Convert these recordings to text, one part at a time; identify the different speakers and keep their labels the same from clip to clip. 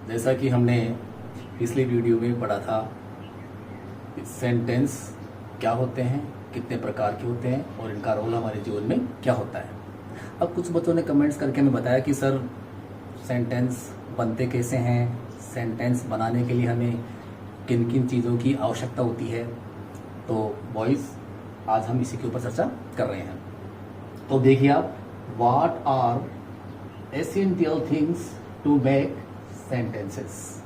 Speaker 1: जैसा कि हमने पिछली वीडियो में पढ़ा था, सेंटेंस क्या होते हैं, कितने प्रकार के होते हैं और इनका रोल हमारे जीवन में क्या होता है। अब कुछ बच्चों ने कमेंट्स करके हमें बताया कि सर सेंटेंस बनते कैसे हैं, सेंटेंस बनाने के लिए हमें किन किन चीज़ों की आवश्यकता होती है। तो बॉयज़, आज हम इसी के ऊपर चर्चा कर रहे हैं। तो देखिए आप, what are essential things to make sentences,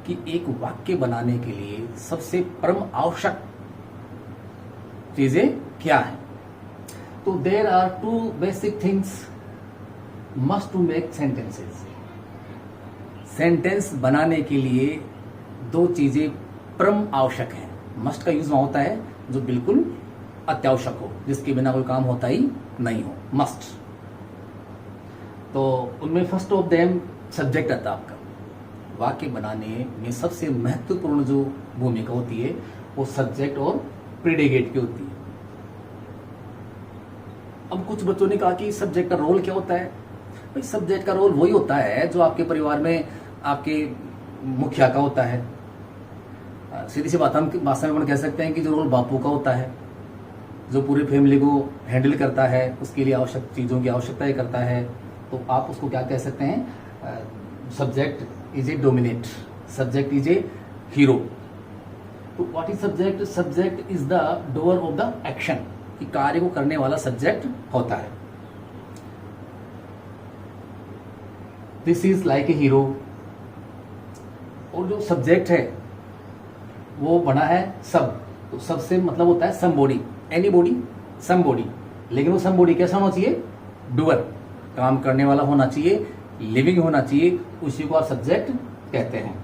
Speaker 1: कि एक वाक्य बनाने के लिए सबसे परम आवश्यक चीजें क्या है। तो there are two basic things must to make sentences. Sentence बनाने के लिए दो चीजें परम आवश्यक हैं। मस्ट का यूज वहां होता है जो बिल्कुल अत्यावश्यक हो, जिसके बिना कोई काम होता ही नहीं हो, मस्ट। तो उनमें फर्स्ट ऑफ देम सब्जेक्ट आता है आपका। वाक्य बनाने में सबसे महत्वपूर्ण जो भूमिका होती है वो सब्जेक्ट और प्रीडिकेट की होती है। अब कुछ बच्चों ने कहा कि सब्जेक्ट का रोल क्या होता है। भाई सब्जेक्ट का रोल वही होता है जो आपके परिवार में आपके मुखिया का होता है। सीधी सी बात, हम भाषा में कह सकते हैं कि जो रोल बापू का होता है, जो पूरी फैमिली को हैंडल करता है, उसके लिए आवश्यक चीज़ों की आवश्यकता करता है, तो आप उसको क्या कह सकते हैं, subject is a dominate, subject is a hero. तो what is subject? Subject is the doer of the action, कि कार्य को करने वाला सब्जेक्ट होता है। This is like a hero. और जो सब्जेक्ट है वो बना है सब, तो सबसे मतलब होता है समबॉडी, एनी बॉडी, समबॉडी। लेकिन वो समबॉडी कैसा होना चाहिए? डूअर, काम करने वाला होना चाहिए, लिविंग होना चाहिए, उसी को आप सब्जेक्ट कहते हैं।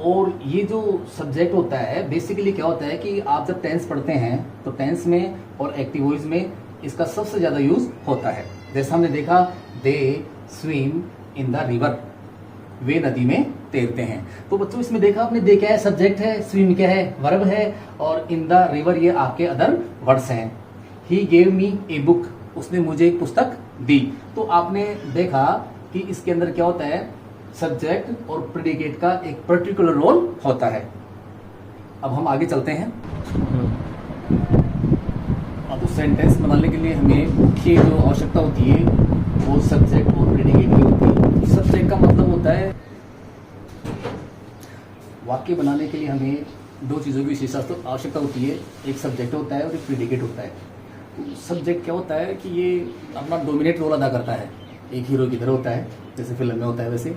Speaker 1: और ये जो सब्जेक्ट होता है बेसिकली क्या होता है कि आप जब टेंस पढ़ते हैं तो टेंस में और एक्टिव वॉइस में इसका सबसे ज्यादा यूज होता है। जैसा हमने देखा, they swim in the river, वे नदी में तैरते हैं। तो बच्चों इसमें देखा आपने, दे क्या है? सब्जेक्ट है, स्विम क्या है? वर्ब है, और इन द रिवर ये आपके अदर वर्ड्स हैं। He gave me a book, उसने मुझे एक पुस्तक दी। तो आपने देखा कि इसके अंदर क्या होता है, सब्जेक्ट और प्रेडिकेट का एक पर्टिकुलर रोल होता है। अब हम आगे चलते हैं। अब तो सेंटेंस बनाने के लिए हमें मुख्य जो आवश्यकता होती है वो सब्जेक्ट और प्रेडिकेट की होती है। सब्जेक्ट का मतलब होता है, वाक्य बनाने के लिए हमें दो चीज़ों की विशेष आवश्यकता होती है, एक सब्जेक्ट होता है और एक प्रेडिकेट होता है। तो सब्जेक्ट क्या होता है कि ये अपना डोमिनेट रोल अदा करता है, एक हीरो की तरह होता है, जैसे फिल्म में होता है वैसे।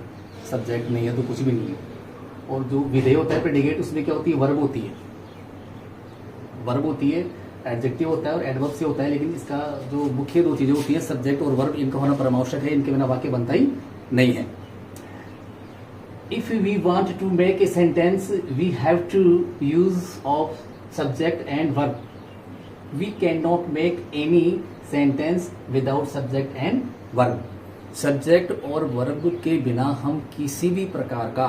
Speaker 1: सब्जेक्ट नहीं है तो कुछ भी नहीं है। और जो विधेय होता है प्रेडिकेट, उसमें क्या होती है? वर्ब होती है, वर्ब होती है, एडजेक्टिव होता है और एडवर्ब से होता है। लेकिन इसका जो मुख्य दो चीजें होती है, सब्जेक्ट और वर्ब, इनका होना परमावश्यक है, इनके बिना वाक्य बनता ही नहीं है। If we want to make a sentence we have to use of subject and verb. We can not make any sentence without subject and verb. Subject और वर्ब के बिना हम किसी भी प्रकार का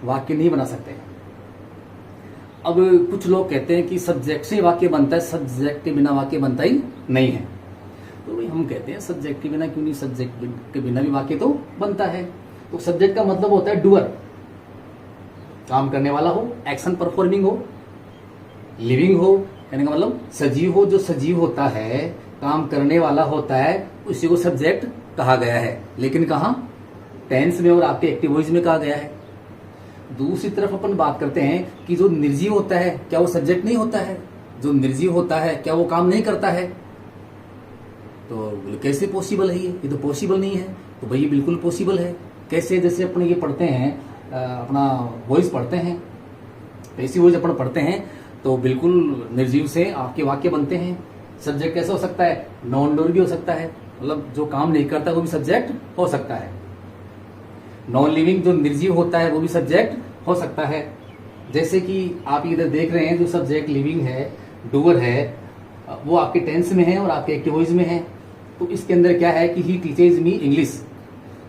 Speaker 1: वाक्य नहीं बना सकते हैं। अब कुछ लोग कहते हैं कि सब्जेक्ट से वाक्य बनता है, सब्जेक्ट के बिना वाक्य बनता ही नहीं है। तो भाई हम कहते हैं सब्जेक्ट के बिना क्यों नहीं, सब्जेक्ट के बिना भी वाक्य तो बनता है। तो सब्जेक्ट का मतलब होता है डूअर, काम करने वाला हो, एक्शन परफॉर्मिंग हो, लिविंग हो, कहने का मतलब सजीव हो। जो सजीव होता है, काम करने वाला होता है, उसी को सब्जेक्ट कहा गया है। लेकिन कहाँ? टेंस में और आपके एक्टिव वॉइस में कहा गया है। दूसरी तरफ अपन बात करते हैं कि जो निर्जीव होता है, क्या वो सब्जेक्ट नहीं होता है? जो निर्जीव होता है, क्या वो काम नहीं करता है? तो कैसे पॉसिबल है ये तो पॉसिबल नहीं है। तो भाई ये बिल्कुल पॉसिबल है। कैसे? जैसे अपन ये पढ़ते हैं, अपना वॉइस पढ़ते हैं, ऐसी वॉइस अपन पढ़ते हैं तो बिल्कुल निर्जीव से आपके वाक्य बनते हैं। सब्जेक्ट कैसे हो सकता है? नॉन डूअर भी हो सकता है, मतलब जो काम नहीं करता वो भी सब्जेक्ट हो सकता है। नॉन लिविंग जो निर्जीव होता है वो भी सब्जेक्ट हो सकता है। जैसे कि आप इधर देख रहे हैं, जो सब्जेक्ट लिविंग है, डूअर है, वो आपके टेंस में है और आपके एक्टिव वॉइस में है। तो इसके अंदर क्या है कि ही टीचेज मी इंग्लिश,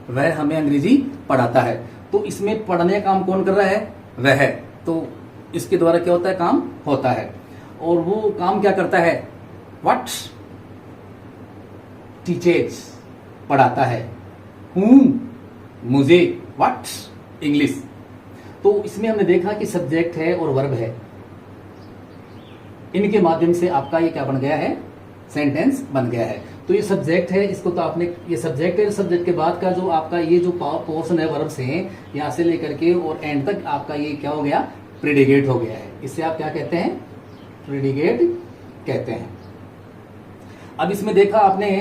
Speaker 1: वह हमें अंग्रेजी पढ़ाता है। तो इसमें पढ़ने का काम कौन कर रहा है? वह है। तो इसके द्वारा क्या होता है? काम होता है। और वो काम क्या करता है? व्हाट? टीचेज, पढ़ाता है। whom, मुझे, व्हाट इंग्लिश। तो इसमें हमने देखा कि सब्जेक्ट है और वर्ब है, इनके माध्यम से आपका ये क्या बन गया है, सेंटेंस बन गया है। तो ये सब्जेक्ट है, इसको तो आपने, ये सब्जेक्ट है, सब्जेक्ट के बाद का जो आपका ये जो पोर्शन है वर्ब से यहां से लेकर के और एंड तक आपका ये क्या हो गया, प्रेडिकेट हो गया है। इससे आप क्या कहते हैं, प्रेडिकेट कहते हैं। अब इसमें देखा आपने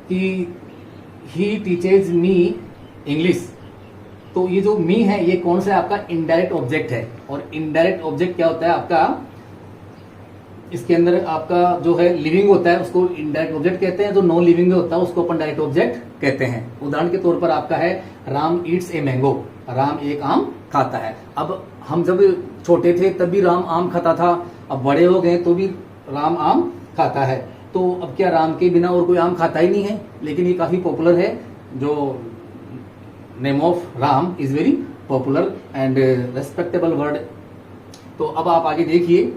Speaker 1: कि ही टीचेज मी इंग्लिश, तो ये जो मी है ये कौन सा आपका इनडायरेक्ट ऑब्जेक्ट है, और इनडायरेक्ट ऑब्जेक्ट क्या होता है आपका, इसके अंदर आपका जो है लिविंग होता है उसको इनडायरेक्ट ऑब्जेक्ट कहते हैं, जो नॉन लिविंग होता है उसको अपन डायरेक्ट ऑब्जेक्ट कहते हैं। उदाहरण के तौर पर आपका है Ram eats a mango, Ram एक आम खाता है। अब हम जब छोटे थे तब भी राम आम खाता था, अब बड़े हो गए तो भी राम आम खाता है। तो अब क्या राम के बिना और कोई आम खाता ही नहीं है, लेकिन ये काफी पॉपुलर है, जो name of Ram is very popular and respectable word. तो अब आप आगे देखिए,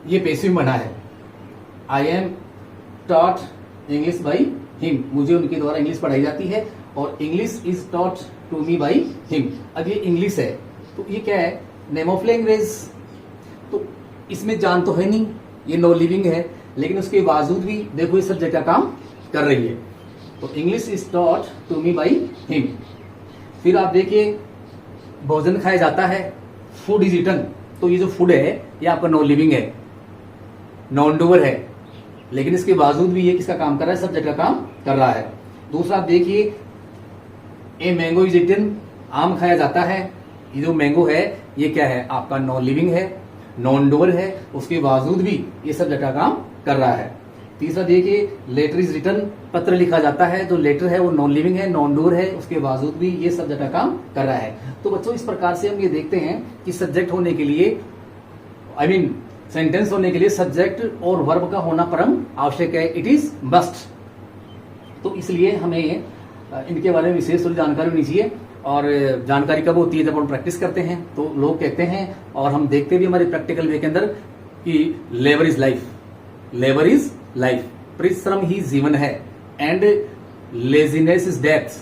Speaker 1: ये पैसिव बना है, I am taught English by him, मुझे उनके द्वारा इंग्लिश पढ़ाई जाती है, और English is taught to me by him. अब ये इंग्लिश है तो ये क्या है, नेम ऑफ लैंग्वेज। तो इसमें जान तो है नहीं, ये नो लिविंग है, लेकिन उसके बावजूद भी देखो ये सब्जेक्ट का काम कर रही है। तो English is taught to me by him. फिर आप देखिए भोजन खाया जाता है, फूड इज ईटन, तो ये जो फूड है ये आपका नो लिविंग है, नॉन डूअर है, लेकिन इसके बावजूद भी ये किसका काम कर रहा है, सब्जेक्ट का काम कर रहा है। दूसरा आप देखिए, ए मैंगो इज ईटन, आम खाया जाता है, ये जो मैंगो है ये क्या है आपका नॉन लिविंग है, नॉन डूअर है, उसके बावजूद भी ये सब्जेक्ट का काम कर रहा है। तीसरा देखिए, लेटर इज रिटन, पत्र लिखा जाता है, जो लेटर है वो नॉन लिविंग है, नॉन डूअर है, उसके बावजूद भी ये सब्जेक्ट का काम कर रहा है। तो बच्चों इस प्रकार से हम ये देखते हैं कि सब्जेक्ट होने के लिए, आई मीन सेंटेंस होने के लिए सब्जेक्ट और वर्ब का होना परम आवश्यक है, इट इज मस्ट। तो इसलिए हमें इनके बारे में विशेष थोड़ी जानकारी होनी चाहिए, और जानकारी कब होती है, जब हम प्रैक्टिस करते हैं। तो लोग कहते हैं और हम देखते भी हमारे प्रैक्टिकल वे के अंदर कि labour is life, labour is life, परिश्रम ही जीवन है, एंड लेजीनेस इज डेथ,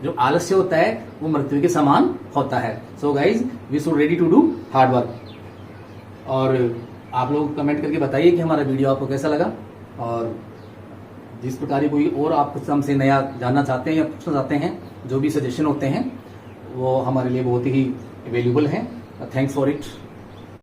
Speaker 1: जो आलस्य होता है वो मृत्यु के समान होता है। So guys we should ready to do hard work. और आप लोग कमेंट करके बताइए कि हमारा वीडियो आपको कैसा लगा, और जिस प्रकार कोई और आप कुछ हमसे नया जानना चाहते हैं या पूछना चाहते हैं, जो भी सजेशन होते हैं वो हमारे लिए बहुत ही वैल्यूबल हैं। Thanks for it.